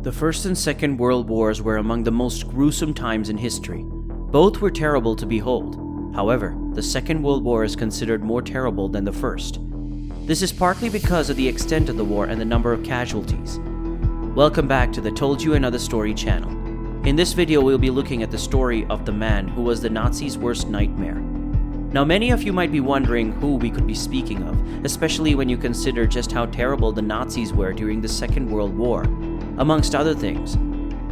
The First and Second World Wars were among the most gruesome times in history. Both were terrible to behold. However, the Second World War is considered more terrible than the First. This is partly because of the extent of the war and the number of casualties. Welcome back to the Told You Another Story channel. In this video, we'll be looking at the story of the man who was the Nazis' worst nightmare. Now, many of you might be wondering who we could be speaking of, especially when you consider just how terrible the Nazis were during the Second World War, amongst other things.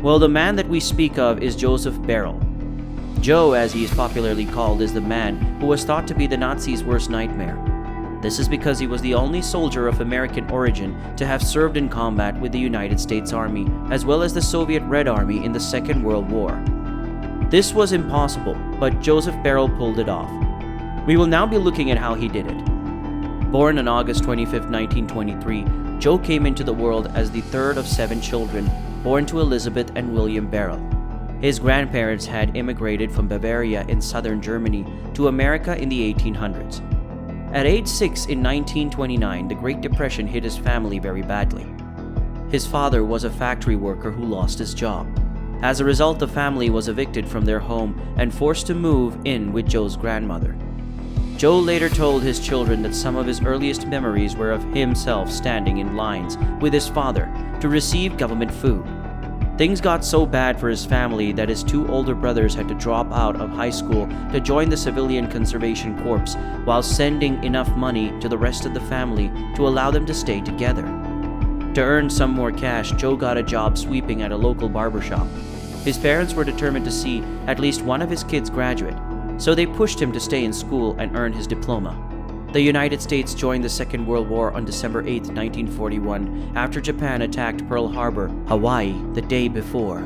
Well, the man that we speak of is Joseph Beyrle. Joe, as he is popularly called, is the man who was thought to be the Nazis' worst nightmare. This is because he was the only soldier of American origin to have served in combat with the United States Army, as well as the Soviet Red Army in the Second World War. This was impossible, but Joseph Beyrle pulled it off. We will now be looking at how he did it. Born on August 25, 1923, Joe came into the world as the third of 7 children born to Elizabeth and William Beyrle. His grandparents had immigrated from Bavaria in southern Germany to America in the 1800s. At age 6 in 1929, the Great Depression hit his family very badly. His father was a factory worker who lost his job. As a result, the family was evicted from their home and forced to move in with Joe's grandmother. Joe later told his children that some of his earliest memories were of himself standing in lines with his father to receive government food. Things got so bad for his family that his 2 older brothers had to drop out of high school to join the Civilian Conservation Corps while sending enough money to the rest of the family to allow them to stay together. To earn some more cash, Joe got a job sweeping at a local barbershop. His parents were determined to see at least one of his kids graduate, so they pushed him to stay in school and earn his diploma. The United States joined the Second World War on December 8, 1941, after Japan attacked Pearl Harbor, Hawaii, the day before.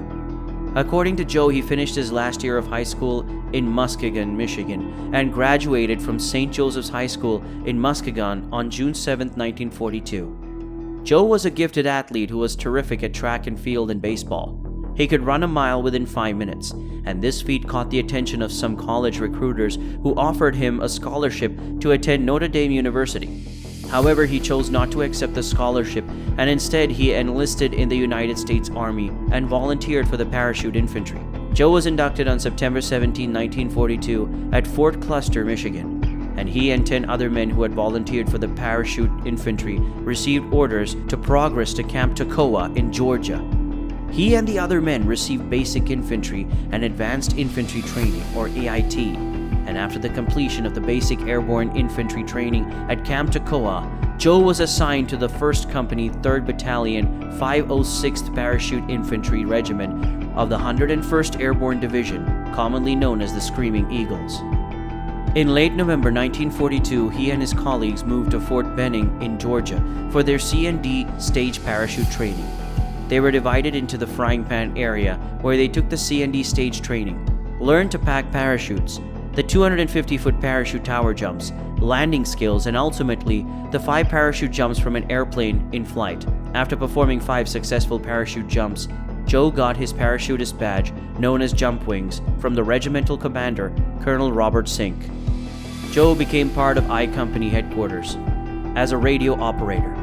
According to Joe, he finished his last year of high school in Muskegon, Michigan, and graduated from St. Joseph's High School in Muskegon on June 7, 1942. Joe was a gifted athlete who was terrific at track and field and baseball. He could run a mile within 5 minutes, and this feat caught the attention of some college recruiters who offered him a scholarship to attend Notre Dame University. However, he chose not to accept the scholarship, and instead he enlisted in the United States Army and volunteered for the parachute infantry. Joe was inducted on September 17, 1942 at Fort Custer, Michigan, and he and 10 other men who had volunteered for the parachute infantry received orders to progress to Camp Toccoa in Georgia. He and the other men received basic infantry and advanced infantry training, or AIT, and after the completion of the basic airborne infantry training at Camp Toccoa, Joe was assigned to the 1st Company, 3rd Battalion, 506th Parachute Infantry Regiment of the 101st Airborne Division, commonly known as the Screaming Eagles. In late November 1942, he and his colleagues moved to Fort Benning in Georgia for their C&D stage parachute training. They were divided into the frying pan area, where they took the C&D stage training, learned to pack parachutes, the 250-foot parachute tower jumps, landing skills, and ultimately the 5 parachute jumps from an airplane in flight. After performing 5 successful parachute jumps, Joe got his parachutist badge, known as Jump Wings, from the regimental commander, Colonel Robert Sink. Joe became part of I Company headquarters as a radio operator.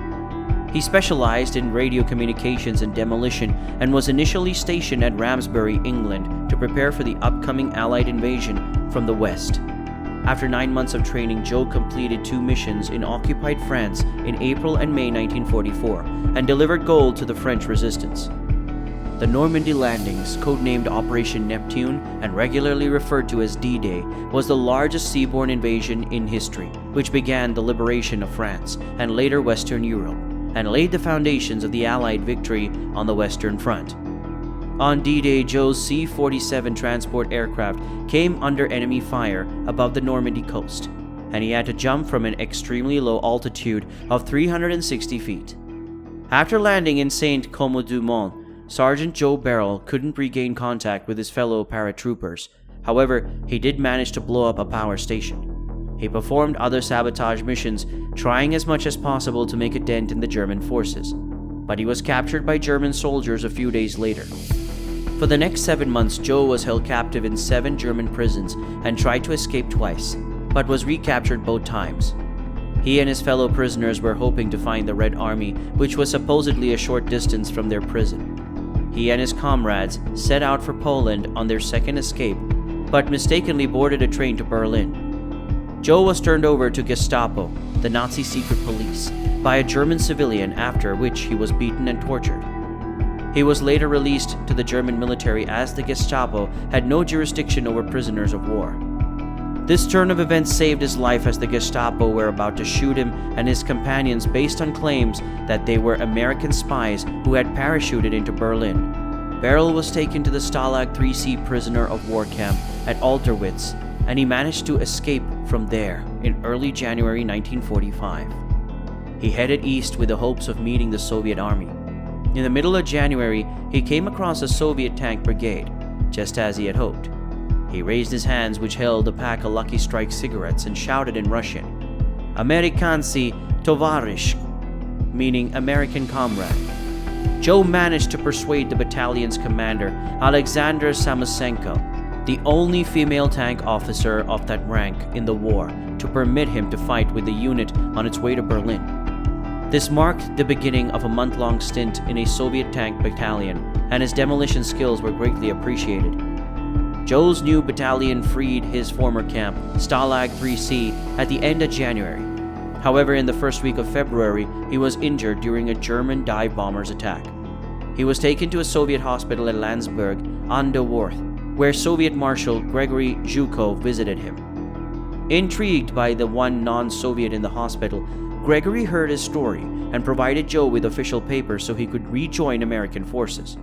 He specialized in radio communications and demolition and was initially stationed at Ramsbury, England, to prepare for the upcoming Allied invasion from the west. After 9 months of training, Joe completed 2 missions in occupied France in April and May 1944 and delivered gold to the French resistance. The Normandy landings, codenamed Operation Neptune and regularly referred to as D-Day, was the largest seaborne invasion in history, which began the liberation of France and later Western Europe, and laid the foundations of the Allied victory on the Western Front. On D-Day, Joe's C-47 transport aircraft came under enemy fire above the Normandy coast, and he had to jump from an extremely low altitude of 360 feet. After landing in Saint-Côme-du-Mont, Sergeant Joe Beyrle couldn't regain contact with his fellow paratroopers. However, he did manage to blow up a power station. He performed other sabotage missions, trying as much as possible to make a dent in the German forces, but he was captured by German soldiers a few days later. For the next 7 months, Joe was held captive in 7 German prisons and tried to escape twice, but was recaptured both times. He and his fellow prisoners were hoping to find the Red Army, which was supposedly a short distance from their prison. he and his comrades set out for Poland on their second escape, but mistakenly boarded a train to Berlin. Joe was turned over to Gestapo, the Nazi secret police, by a German civilian, after which he was beaten and tortured. He was later released to the German military as the Gestapo had no jurisdiction over prisoners of war. This turn of events saved his life, as the Gestapo were about to shoot him and his companions based on claims that they were American spies who had parachuted into Berlin. Beyrle was taken to the Stalag 3C prisoner of war camp at Alterwitz, and he managed to escape from there in early January 1945. He headed east with the hopes of meeting the Soviet army. In the middle of January, he came across a Soviet tank brigade, just as he had hoped. He raised his hands, which held a pack of Lucky Strike cigarettes, and shouted in Russian, "Amerikanci tovarish," meaning American comrade. Joe managed to persuade the battalion's commander, Alexander Samosenko, the only female tank officer of that rank in the war, to permit him to fight with the unit on its way to Berlin. This marked the beginning of a month-long stint in a Soviet tank battalion, and his demolition skills were greatly appreciated. Joe's new battalion freed his former camp, Stalag 3C, at the end of January. However, in the first week of February, he was injured during a German dive bomber's attack. He was taken to a Soviet hospital at Landsberg an der Warth, where Soviet Marshal Gregory Zhukov visited him. Intrigued by the one non-Soviet in the hospital, Gregory heard his story and provided Joe with official papers so he could rejoin American forces.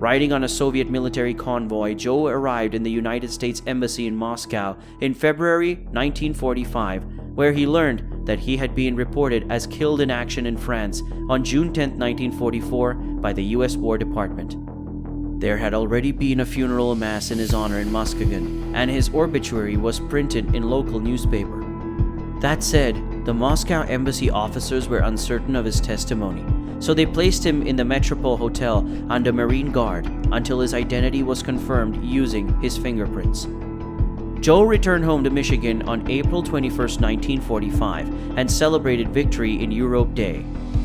Riding on a Soviet military convoy, Joe arrived in the United States Embassy in Moscow in February 1945, where he learned that he had been reported as killed in action in France on June 10, 1944 by the U.S. War Department. There had already been a funeral mass in his honor in Muskegon, and his obituary was printed in local newspaper. That said, the Moscow embassy officers were uncertain of his testimony, so they placed him in the Metropole Hotel under Marine Guard until his identity was confirmed using his fingerprints. Joe returned home to Michigan on April 21, 1945, and celebrated Victory in Europe Day,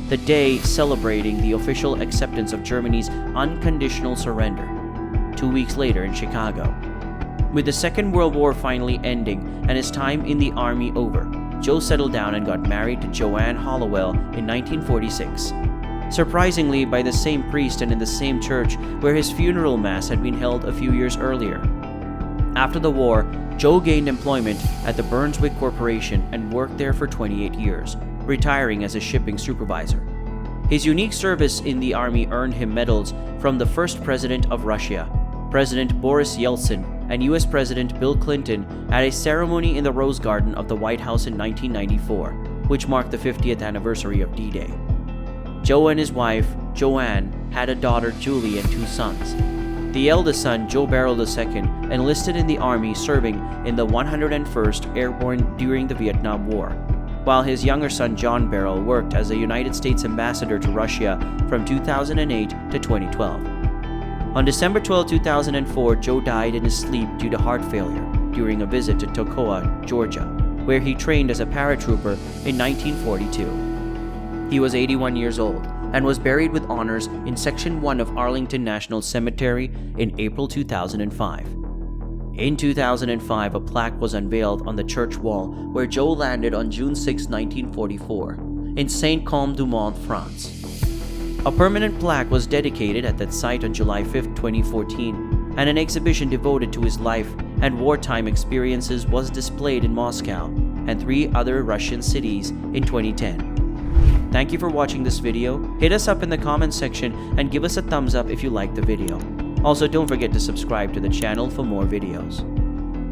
the day celebrating the official acceptance of Germany's unconditional surrender, 2 weeks later in Chicago. With the Second World War finally ending and his time in the Army over, Joe settled down and got married to Joanne Hollowell in 1946. Surprisingly, by the same priest and in the same church where his funeral mass had been held a few years earlier. After the war, Joe gained employment at the Brunswick Corporation and worked there for 28 years, retiring as a shipping supervisor. His unique service in the Army earned him medals from the first president of Russia, President Boris Yeltsin, and U.S. President Bill Clinton at a ceremony in the Rose Garden of the White House in 1994, which marked the 50th anniversary of D-Day. Joe and his wife, Joanne, had a daughter, Julie, and 2 sons. The eldest son, Joe Beyrle II, enlisted in the Army, serving in the 101st Airborne during the Vietnam War, while his younger son, John Beyrle, worked as a United States ambassador to Russia from 2008 to 2012. On December 12, 2004, Joe died in his sleep due to heart failure during a visit to Toccoa, Georgia, where he trained as a paratrooper in 1942. He was 81 years old and was buried with honors in Section 1 of Arlington National Cemetery in April 2005. In 2005, a plaque was unveiled on the church wall where Joe landed on June 6, 1944, in Saint-Côme-du-Mont, France. A permanent plaque was dedicated at that site on July 5, 2014, and an exhibition devoted to his life and wartime experiences was displayed in Moscow and 3 other Russian cities in 2010. Thank you for watching this video. Hit us up in the comments section and give us a thumbs up if you liked the video. Also, don't forget to subscribe to the channel for more videos.